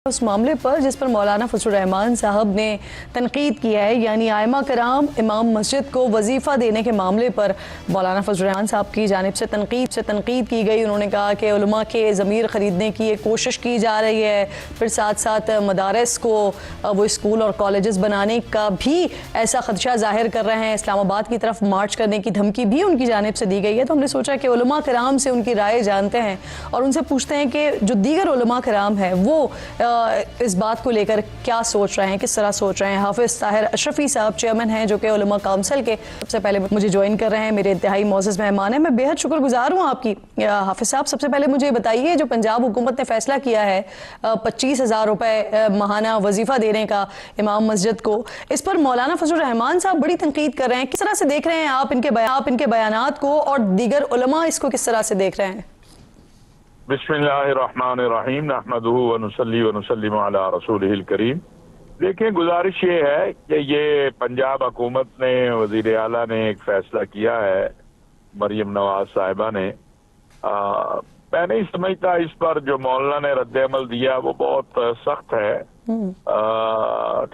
اس معاملے پر جس پر مولانا فضل الرحمان صاحب نے تنقید کیا ہے، یعنی ائمہ کرام امام مسجد کو وظیفہ دینے کے معاملے پر مولانا فضل الرحمان صاحب کی جانب سے تنقید کی گئی۔ انہوں نے کہا کہ علماء کے ضمیر خریدنے کی ایک کوشش کی جا رہی ہے، پھر ساتھ ساتھ مدارس کو وہ اسکول اور کالجز بنانے کا بھی ایسا خدشہ ظاہر کر رہے ہیں، اسلام آباد کی طرف مارچ کرنے کی دھمکی بھی ان کی جانب سے دی گئی ہے۔ تو ہم نے سوچا کہ علماء کرام سے ان کی رائے جانتے ہیں اور ان سے پوچھتے ہیں کہ جو دیگر علماء کرام ہیں وہ اس بات کو لے کر کیا سوچ رہے ہیں، کس طرح سوچ رہے ہیں۔ حافظ طاہر اشرفی صاحب چیئرمین ہیں جو کہ علماء کونسل کے سب سے پہلے مجھے جوائن کر رہے ہیں، میرے انتہائی معزز مہمان ہیں، میں بے حد شکر گزار ہوں آپ کی۔ حافظ صاحب سب سے پہلے مجھے بتائیے، جو پنجاب حکومت نے فیصلہ کیا ہے 25,000 روپے ماہانہ وظیفہ دینے کا امام مسجد کو، اس پر مولانا فضل الرحمان صاحب بڑی تنقید کر رہے ہیں، کس طرح سے دیکھ رہے ہیں آپ ان کے بیانات کو، اور دیگر علماء اس کو کس طرح سے دیکھ رہے ہیں؟ بسم اللہ الرحمن الرحیم نحمدہ ونصلی ونسلم علی رسولہ الکریم۔ دیکھیں، گزارش یہ ہے کہ یہ پنجاب حکومت نے، وزیر اعلیٰ نے ایک فیصلہ کیا ہے، مریم نواز صاحبہ نے۔ میں نہیں سمجھتا اس پر جو مولانا نے رد عمل دیا وہ بہت سخت ہے۔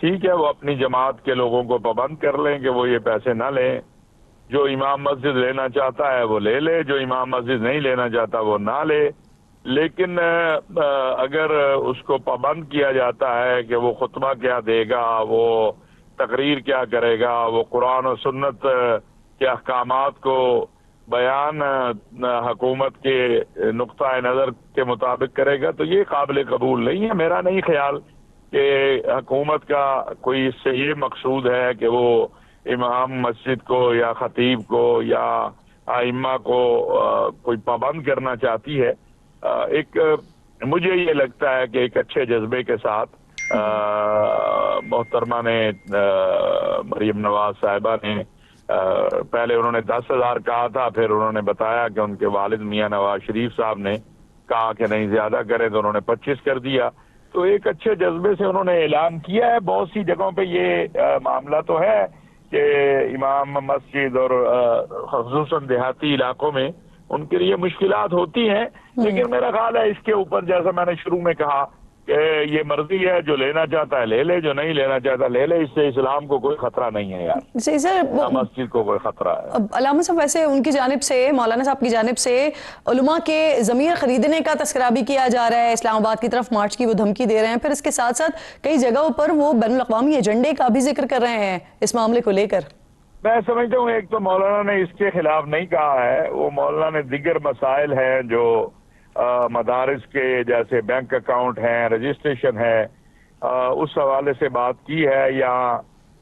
ٹھیک ہے، وہ اپنی جماعت کے لوگوں کو پابند کر لیں کہ وہ یہ پیسے نہ لیں، جو امام مسجد لینا چاہتا ہے وہ لے لے، جو امام مسجد نہیں لینا چاہتا وہ نہ لے۔ لیکن اگر اس کو پابند کیا جاتا ہے کہ وہ خطبہ کیا دے گا، وہ تقریر کیا کرے گا، وہ قرآن و سنت کے احکامات کو بیان حکومت کے نقطہ نظر کے مطابق کرے گا، تو یہ قابل قبول نہیں ہے۔ میرا نہیں خیال کہ حکومت کا کوئی اس سے یہ مقصود ہے کہ وہ امام مسجد کو یا خطیب کو یا ائمہ کو کوئی پابند کرنا چاہتی ہے۔ ایک مجھے یہ لگتا ہے کہ ایک اچھے جذبے کے ساتھ محترمہ نے، مریم نواز صاحبہ نے، پہلے انہوں نے 10,000 کہا تھا، پھر انہوں نے بتایا کہ ان کے والد میاں نواز شریف صاحب نے کہا کہ نہیں زیادہ کریں، تو انہوں نے 25 کر دیا۔ تو ایک اچھے جذبے سے انہوں نے اعلان کیا ہے۔ بہت سی جگہوں پہ یہ معاملہ تو ہے کہ امام مسجد اور خصوصاً دیہاتی علاقوں میں ان کے لیے مشکلات ہوتی ہیں، لیکن میرا خیال ہے اس کے اوپر، جیسا میں نے شروع میں کہا، کہ یہ مرضی ہے، جو لینا چاہتا ہے لے لے، جو نہیں لینا چاہتا لے لے۔ اس سے اسلام کو کوئی خطرہ نہیں ہے یار، صحیح سر، مسجد کو کوئی خطرہ ہے۔ علامہ صاحب ویسے ان کی جانب سے، مولانا صاحب کی جانب سے علماء کے ضمیر خریدنے کا تذکرہ بھی کیا جا رہا ہے، اسلام آباد کی طرف مارچ کی وہ دھمکی دے رہے ہیں، پھر اس کے ساتھ ساتھ کئی جگہوں پر وہ بین الاقوامی ایجنڈے کا بھی ذکر کر رہے ہیں اس معاملے کو لے کر۔ میں سمجھتا ہوں ایک تو مولانا نے اس کے خلاف نہیں کہا ہے، وہ مولانا نے دیگر مسائل ہیں جو مدارس کے، جیسے بینک اکاؤنٹ ہیں، رجسٹریشن ہے، اس حوالے سے بات کی ہے، یا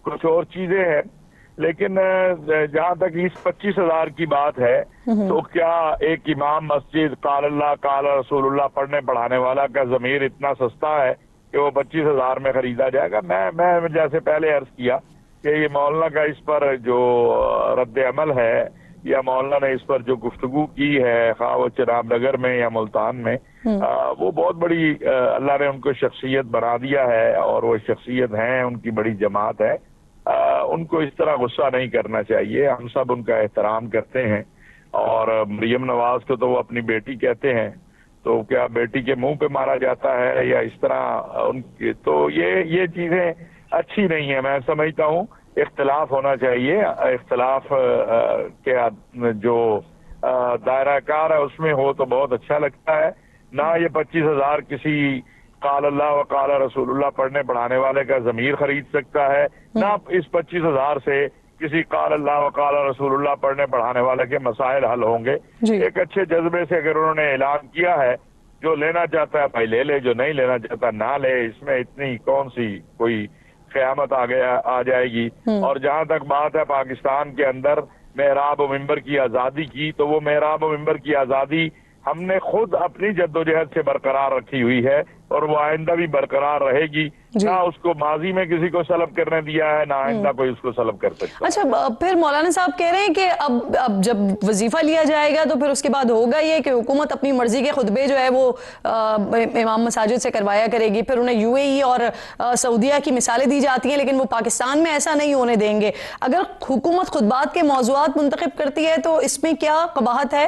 کچھ اور چیزیں ہیں۔ لیکن جہاں تک اس 25,000 کی بات ہے، تو کیا ایک امام مسجد قال اللہ قال رسول اللہ پڑھنے پڑھانے والا کا ضمیر اتنا سستا ہے کہ وہ 25,000 میں خریدا جائے گا؟ میں جیسے پہلے عرض کیا کہ یہ مولانا کا اس پر جو رد عمل ہے، یا مولانا نے اس پر جو گفتگو کی ہے، خواہ وہ چناب نگر میں یا ملتان میں، وہ بہت بڑی، اللہ نے ان کو شخصیت بنا دیا ہے، اور وہ شخصیت ہیں، ان کی بڑی جماعت ہے۔ ان کو اس طرح غصہ نہیں کرنا چاہیے، ہم سب ان کا احترام کرتے ہیں، اور مریم نواز کو تو وہ اپنی بیٹی کہتے ہیں، تو کیا بیٹی کے منہ پہ مارا جاتا ہے یا اس طرح ان کی؟ تو یہ چیزیں اچھی نہیں ہے۔ میں سمجھتا ہوں اختلاف ہونا چاہیے، اختلاف کے جو دائرہ کار ہے اس میں ہو تو بہت اچھا لگتا ہے۔ نہ یہ 25,000 کسی قال اللہ و قال رسول اللہ پڑھنے پڑھانے والے کا ضمیر خرید سکتا ہے، نہ اس 25,000 سے کسی قال اللہ و قال رسول اللہ پڑھنے پڑھانے والے کے مسائل حل ہوں گے۔ ایک اچھے جذبے سے اگر انہوں نے اعلان کیا ہے، جو لینا چاہتا ہے بھائی لے لے، جو نہیں لینا چاہتا نہ لے، اس میں اتنی کون سی کوئی قیامت آ جائے گی۔ اور جہاں تک بات ہے پاکستان کے اندر محراب و منبر کی آزادی کی، تو وہ محراب و منبر کی آزادی ہم نے خود اپنی جدوجہد سے برقرار رکھی ہوئی ہے، اور وہ آئندہ بھی برقرار رہے گی۔ نہ اس کو ماضی میں کسی کو سلب کرنے دیا ہے، نہ آئندہ کوئی اس کو سلب کر سکتا۔ اچھا، پھر مولانا صاحب کہہ رہے ہیں کہ اب جب وظیفہ لیا جائے گا تو پھر اس کے بعد ہوگا یہ کہ حکومت اپنی مرضی کے خطبے جو ہے وہ امام مساجد سے کروایا کرے گی، پھر انہیں یو اے ای اور سعودیہ کی مثالیں دی جاتی ہیں، لیکن وہ پاکستان میں ایسا نہیں ہونے دیں گے۔ اگر حکومت خطبات کے موضوعات منتخب کرتی ہے تو اس میں کیا قباحت ہے؟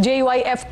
JUIF